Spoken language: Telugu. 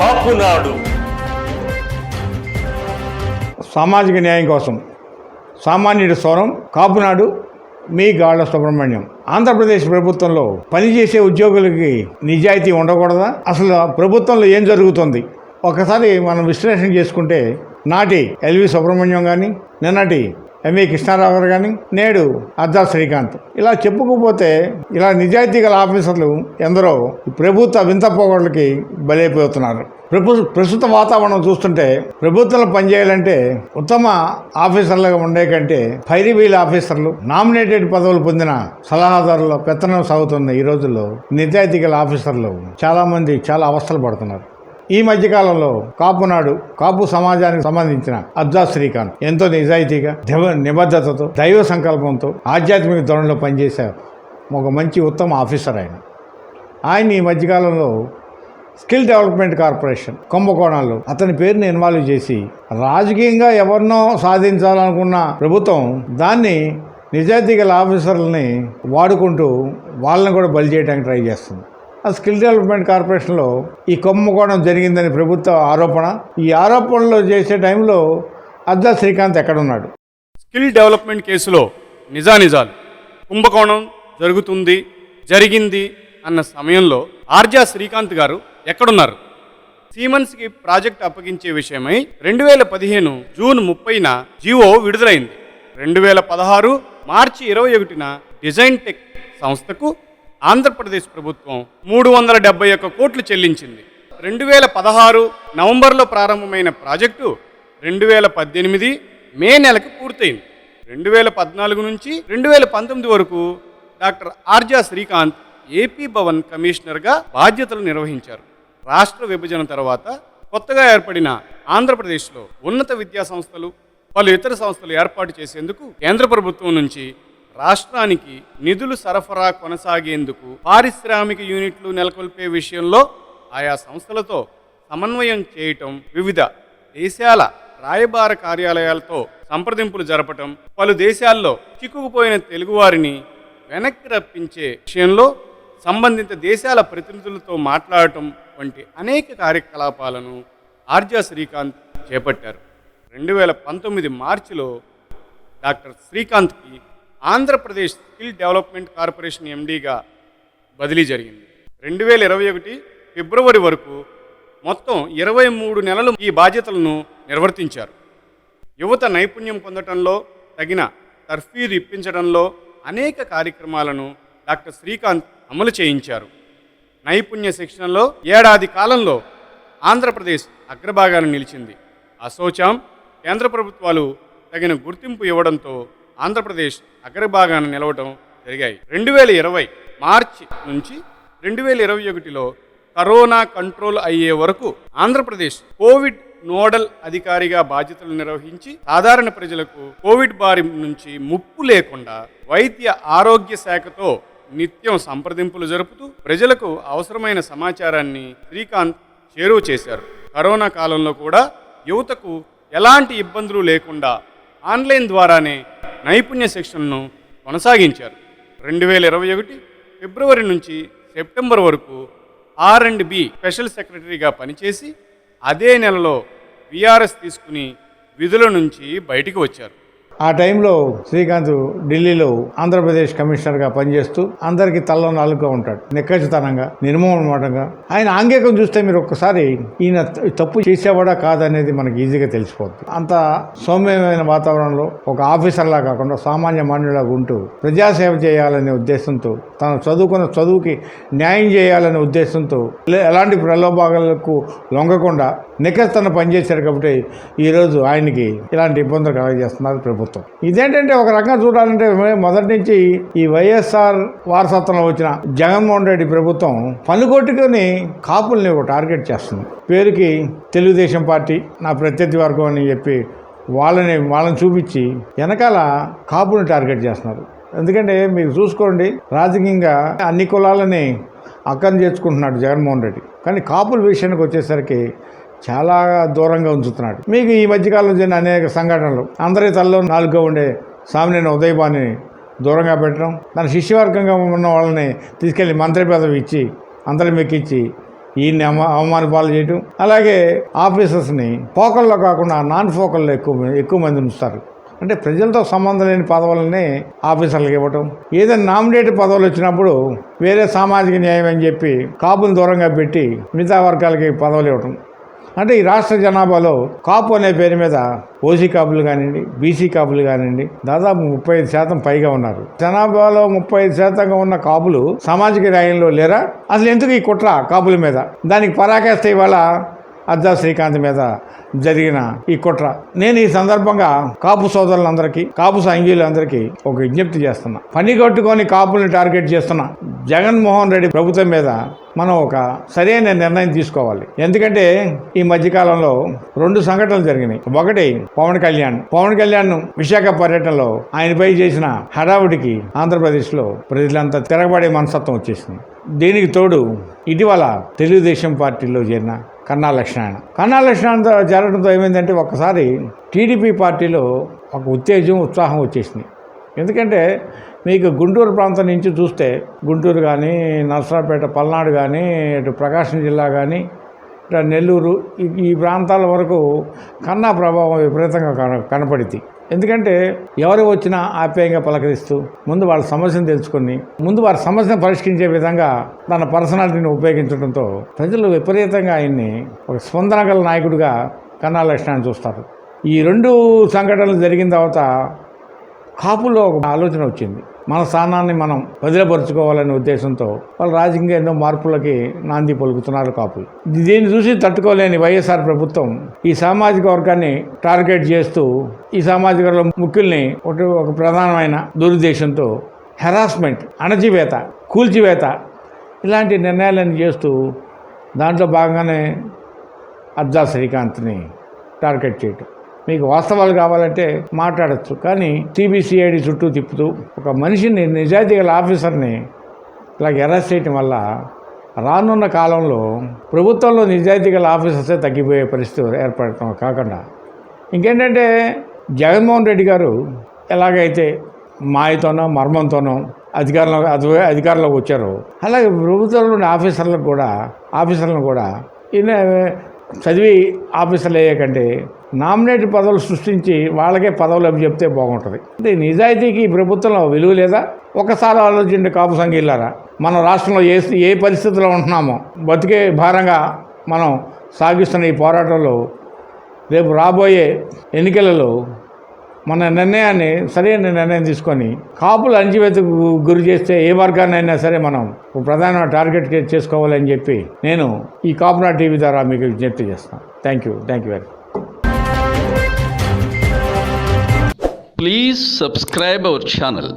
కాపునాడు. సామాజిక న్యాయం కోసం సామాన్యుడి స్వరం కాపునాడు. మీ గాళ్ళ సుబ్రహ్మణ్యం. ఆంధ్రప్రదేశ్ ప్రభుత్వంలో పనిచేసే ఉద్యోగులకి నిజాయితీ ఉండకూడదా? అసలు ప్రభుత్వంలో ఏం జరుగుతుంది ఒకసారి మనం విశ్లేషణ చేసుకుంటే, నాటి ఎల్వి సుబ్రహ్మణ్యం కానీ, నిన్నటి ఎంఏ కృష్ణారావు గారు కానీ, నేడు అద్దా శ్రీకాంత్, ఇలా చెప్పుకోపోతే ఇలా నిజాయితీ గల ఆఫీసర్లు ఎందరో ప్రభుత్వ వింత పోగొట్లకి బలైపోతున్నారు. ప్రస్తుత వాతావరణం చూస్తుంటే ప్రభుత్వంలో పనిచేయాలంటే ఉత్తమ ఆఫీసర్లుగా ఉండే కంటే ఫైరీవీల్ ఆఫీసర్లు, నామినేటెడ్ పదవులు పొందిన సలహాదారుల పెత్తనం సాగుతున్న ఈ రోజుల్లో నిజాయితీ గల ఆఫీసర్లు చాలామంది చాలా అవస్థలు పడుతున్నారు. ఈ మధ్యకాలంలో కాపునాడు, కాపు సమాజానికి సంబంధించిన అద్దా శ్రీకాంత్ ఎంతో నిజాయితీగా, నిబద్ధతతో, దైవ సంకల్పంతో, ఆధ్యాత్మిక ధోరణిలో పనిచేసే ఒక మంచి ఉత్తమ ఆఫీసర్ ఆయన ఈ మధ్యకాలంలో స్కిల్ డెవలప్మెంట్ కార్పొరేషన్ కుంభకోణాల్లో అతని పేరుని ఇన్వాల్వ్ చేసి రాజకీయంగా ఎవరినో సాధించాలనుకున్న ప్రభుత్వం దాన్ని నిజాయితీ గల ఆఫీసర్లని వాడుకుంటూ వాళ్ళని కూడా బలి చేయడానికి ట్రై చేస్తుంది. ఆ స్కిల్ డెవలప్మెంట్ కార్పొరేషన్లో ఈ కుంభకోణం జరిగిందని ప్రభుత్వ ఆరోపణ. ఈ ఆరోపణలు చేసే టైంలో అద్దా శ్రీకాంత్ ఎక్కడున్నాడు? స్కిల్ డెవలప్మెంట్ కేసులో నిజానిజాలు, కుంభకోణం జరిగింది అన్న సమయంలో ఆర్జా శ్రీకాంత్ గారు ఎక్కడున్నారు? సీమన్స్కి ప్రాజెక్ట్ అప్పగించే విషయమై 2015 జూన్ 30న జీవో విడుదలైంది. 2016 మార్చి 21న డిజైన్ టెక్ సంస్థకు ఆంధ్రప్రదేశ్ ప్రభుత్వం 371 కోట్లు చెల్లించింది. 2016 నవంబర్లో ప్రారంభమైన ప్రాజెక్టు 2018 మే నెలకు పూర్తయింది. 2014 నుంచి 2019 వరకు డాక్టర్ ఆర్జా శ్రీకాంత్ ఏపీ భవన్ కమిషనర్గా బాధ్యతలు నిర్వహించారు. రాష్ట్ర విభజన తర్వాత కొత్తగా ఏర్పడిన ఆంధ్రప్రదేశ్లో ఉన్నత విద్యా సంస్థలు, పలు ఇతర సంస్థలు ఏర్పాటు చేసేందుకు కేంద్ర ప్రభుత్వం నుంచి రాష్ట్రానికి నిధులు సరఫరా కొనసాగేందుకు పారిశ్రామిక యూనిట్లు నెలకొల్పే విషయంలో ఆయా సంస్థలతో సమన్వయం చేయటం, వివిధ దేశాల రాయబార కార్యాలయాలతో సంప్రదింపులు జరపటం, పలు దేశాల్లో చిక్కుకుపోయిన తెలుగువారిని వెనక్కి రప్పించే విషయంలో సంబంధిత దేశాల ప్రతినిధులతో మాట్లాడటం వంటి అనేక కార్యకలాపాలను ఆర్జా శ్రీకాంత్ చేపట్టారు. 2019 మార్చిలో డాక్టర్ శ్రీకాంత్కి ఆంధ్రప్రదేశ్ స్కిల్ డెవలప్మెంట్ కార్పొరేషన్ ఎండీగా బదిలీ జరిగింది. 2021 ఫిబ్రవరి వరకు మొత్తం 23 నెలలు ఈ బాధ్యతలను నిర్వర్తించారు. యువత నైపుణ్యం పొందటంలో, తగిన తర్ఫీదు ఇప్పించడంలో అనేక కార్యక్రమాలను డాక్టర్ శ్రీకాంత్ అమలు చేయించారు. నైపుణ్య శిక్షణలో ఏడాది కాలంలో ఆంధ్రప్రదేశ్ అగ్రభాగాన్ని నిలిచింది. అసోచాం, కేంద్ర ప్రభుత్వాలు తగిన గుర్తింపు ఇవ్వడంతో ఆంధ్రప్రదేశ్ అగ్రభాగాన్ని నిలవడం జరిగాయి. 2020 మార్చి నుంచి 2021లో కరోనా కంట్రోల్ అయ్యే వరకు ఆంధ్రప్రదేశ్ కోవిడ్ నోడల్ అధికారిగా బాధ్యతలు నిర్వహించి సాధారణ ప్రజలకు కోవిడ్ బారి నుంచి ముప్పు లేకుండా వైద్య ఆరోగ్య శాఖతో నిత్యం సంప్రదింపులు జరుపుతూ ప్రజలకు అవసరమైన సమాచారాన్ని శ్రీకాంత్ చేరువ చేశారు. కరోనా కాలంలో కూడా యువతకు ఎలాంటి ఇబ్బందులు లేకుండా ఆన్లైన్ ద్వారానే నైపుణ్య శిక్షణను కొనసాగించారు. 2021 ఫిబ్రవరి నుంచి సెప్టెంబర్ వరకు R&B స్పెషల్ సెక్రటరీగా పనిచేసి అదే నెలలో విఆర్ఎస్ తీసుకుని విధుల నుంచి బయటికి వచ్చారు. ఆ టైంలో శ్రీకాంత్ ఢిల్లీలో ఆంధ్రప్రదేశ్ కమిషనర్గా పనిచేస్తూ అందరికీ తలలో నాలుగుగా ఉంటాడు. నిక్కచ్చితనంగా, నిర్మూలమాటంగా. ఆయన ఆంగికం చూస్తే మీరు ఒక్కసారి ఈయన తప్పు చేసేవాడా కాదనేది మనకి ఈజీగా తెలిసిపోతుంది. అంత సౌమ్యమైన వాతావరణంలో ఒక ఆఫీసర్లా కాకుండా సామాన్య మానవులాగా ఉంటూ ప్రజాసేవ చేయాలనే ఉద్దేశంతో, తను చదువుకున్న చదువుకి న్యాయం చేయాలనే ఉద్దేశంతో, ఎలాంటి ప్రలోభాలకు లొంగకుండా నిక్కచ్చితన పనిచేశారు. కాబట్టి ఈరోజు ఆయనకి ఇలాంటి ఇబ్బందులు కలగజేస్తున్నారు ప్రభుత్వం. ఇదేంటంటే ఒక రకంగా చూడాలంటే మొదటి నుంచి ఈ వైఎస్ఆర్ వారసత్వంలో వచ్చిన జగన్మోహన్ రెడ్డి ప్రభుత్వం పన్నుకొట్టుకొని కాపుల్ని ఒక టార్గెట్ చేస్తుంది. పేరుకి తెలుగుదేశం పార్టీ నా ప్రత్యర్థి వర్గం అని చెప్పి వాళ్ళని చూపించి వెనకాల కాపుల్ని టార్గెట్ చేస్తున్నారు. ఎందుకంటే మీరు చూసుకోండి, రాజకీయంగా అన్ని కులాలని అక్కని చేర్చుకుంటున్నాడు జగన్మోహన్ రెడ్డి. కానీ కాపుల విషయానికి వచ్చేసరికి చాలా దూరంగా ఉంచుతున్నాడు. మీకు ఈ మధ్యకాలంలో జరిగిన అనేక సంఘటనలు, అందరి తల్లో నాలుగుగా ఉండే సామినేని ఉదయభాన్ని దూరంగా పెట్టడం, తన శిష్యవర్గంగా ఉన్న వాళ్ళని తీసుకెళ్లి మంత్రి పదవి ఇచ్చి అందరి మెక్కించి ఈయన్ని అవమాన పాలు చేయటం, అలాగే ఆఫీసర్స్ని ఫోకల్లో కాకుండా నాన్ ఫోకల్లో ఎక్కువ మంది ఉంచుతారు. అంటే ప్రజలతో సంబంధం లేని పదవులని ఆఫీసర్లకు ఇవ్వటం, ఏదైనా నామినేటెడ్ పదవులు వచ్చినప్పుడు వేరే సామాజిక న్యాయం అని చెప్పి కాపుని దూరంగా పెట్టి మిగతా వర్గాలకి పదవులు ఇవ్వటం. అంటే ఈ రాష్ట్ర జనాభాలో కాపు అనే పేరు మీద ఓసీ కాపులు కానివ్వండి, బీసీ కాపులు కానివ్వండి దాదాపు 35% పైగా ఉన్నారు. జనాభాలో 35% ఉన్న కాపులు సామాజిక న్యాయంలో లేరా? అసలు ఎందుకు ఈ కుట్ర కాపుల మీద? దానికి పరాకాష్ట ఇవాళ అజ్జా శ్రీకాంత్ మీద జరిగిన ఈ కుట్ర. నేను ఈ సందర్భంగా కాపు సోదరులందరికీ, కాపు సంఘీయులందరికీ ఒక విజ్ఞప్తి చేస్తున్నా. పని కట్టుకొని కాపుల్ని టార్గెట్ చేస్తున్నా జగన్మోహన్ రెడ్డి ప్రభుత్వం మీద మనం ఒక సరైన నిర్ణయం తీసుకోవాలి. ఎందుకంటే ఈ మధ్యకాలంలో 2 సంఘటనలు జరిగినాయి. ఒకటి పవన్ కళ్యాణ్ విశాఖ పర్యటనలో ఆయనపై చేసిన హడావుడికి ఆంధ్రప్రదేశ్లో ప్రజలంతా తిరగబడే మనస్తత్వం వచ్చేసింది. దీనికి తోడు ఇటీవల తెలుగుదేశం పార్టీలో చేరిన కన్నా లక్ష్మణతో చేరడంతో ఏమైందంటే ఒక్కసారి టీడీపీ పార్టీలో ఒక ఉత్సాహం వచ్చేసింది. ఎందుకంటే మీకు గుంటూరు ప్రాంతం నుంచి చూస్తే గుంటూరు కానీ, నర్సరావుపేట, పల్నాడు కానీ, ఇటు ప్రకాశం జిల్లా కానీ, ఇటు నెల్లూరు ఈ ప్రాంతాల వరకు కన్నా ప్రభావం విపరీతంగా కనపడింది. ఎందుకంటే ఎవరు వచ్చినా ఆప్యాయంగా పలకరిస్తూ ముందు వాళ్ళ సమస్యను తెలుసుకొని ముందు వారి సమస్యను పరిష్కరించే విధంగా తన పర్సనాలిటీని ఉపయోగించడంతో ప్రజలు విపరీతంగా ఆయన్ని ఒక స్పందన గల నాయకుడిగా కన్నా లక్ష్మణ్ చూస్తారు. ఈ 2 సంఘటనలు జరిగిన తర్వాత కాపుల్లో ఒక ఆలోచన వచ్చింది. మన స్థానాన్ని మనం వదిలిపరుచుకోవాలనే ఉద్దేశంతో వాళ్ళు రాజకీయంగా ఎన్నో మార్పులకి నాంది పలుకుతున్నారు కాపులు. దీన్ని చూసి తట్టుకోలేని వైఎస్ఆర్ ప్రభుత్వం ఈ సామాజిక వర్గాన్ని టార్గెట్ చేస్తూ ఈ సామాజిక వర్గం ముఖ్యుల్ని ఒక ప్రధానమైన దురుద్దేశంతో హెరాస్మెంట్, అణచివేత, కూల్చివేత ఇలాంటి నిర్ణయాలను చేస్తూ దాంట్లో భాగంగానే అజ్జా శ్రీకాంత్ని టార్గెట్ చేయటం. మీకు వాస్తవాలు కావాలంటే మాట్లాడచ్చు, కానీ సిబిసిఐడి చుట్టూ తిప్పుతూ ఒక మనిషిని, నిజాయితీ గల ఆఫీసర్ని ఇలాగ అరెస్ట్ చేయటం వల్ల రానున్న కాలంలో ప్రభుత్వంలో నిజాయితీ గల ఆఫీసర్సే తగ్గిపోయే పరిస్థితి ఏర్పడటం కాకుండా ఇంకేంటంటే జగన్మోహన్ రెడ్డి గారు ఎలాగైతే మాయతోనో మర్మంతోనో అధికారంలోకి వచ్చారో అలాగే ప్రభుత్వంలోని ఆఫీసర్లను కూడా ఈయన చదివి ఆఫీసర్లు అయ్యే కంటే నామినేట్ పదవులు సృష్టించి వాళ్ళకే పదవులు అవి చెప్తే బాగుంటుంది. అంటే నిజాయితీకి ప్రభుత్వంలో విలువ లేదా? ఒకసారి ఆలోచించండి కాపు సంఘీయులారా. మన రాష్ట్రంలో ఏ పరిస్థితిలో ఉంటున్నామో, బతికే భారంగా మనం సాగిస్తున్న ఈ పోరాటంలో రేపు రాబోయే ఎన్నికలలో మన నిర్ణయాన్ని సరైన నిర్ణయం తీసుకొని కాపులు అణచివేతకు గురి చేస్తే ఏ వర్గాన్నైనా సరే మనం ప్రధాన టార్గెట్ చేసుకోవాలని చెప్పి నేను ఈ కాపునా టీవీ ద్వారా మీకు విజ్ఞప్తి చేస్తాను. Thank you very much. Please subscribe our channel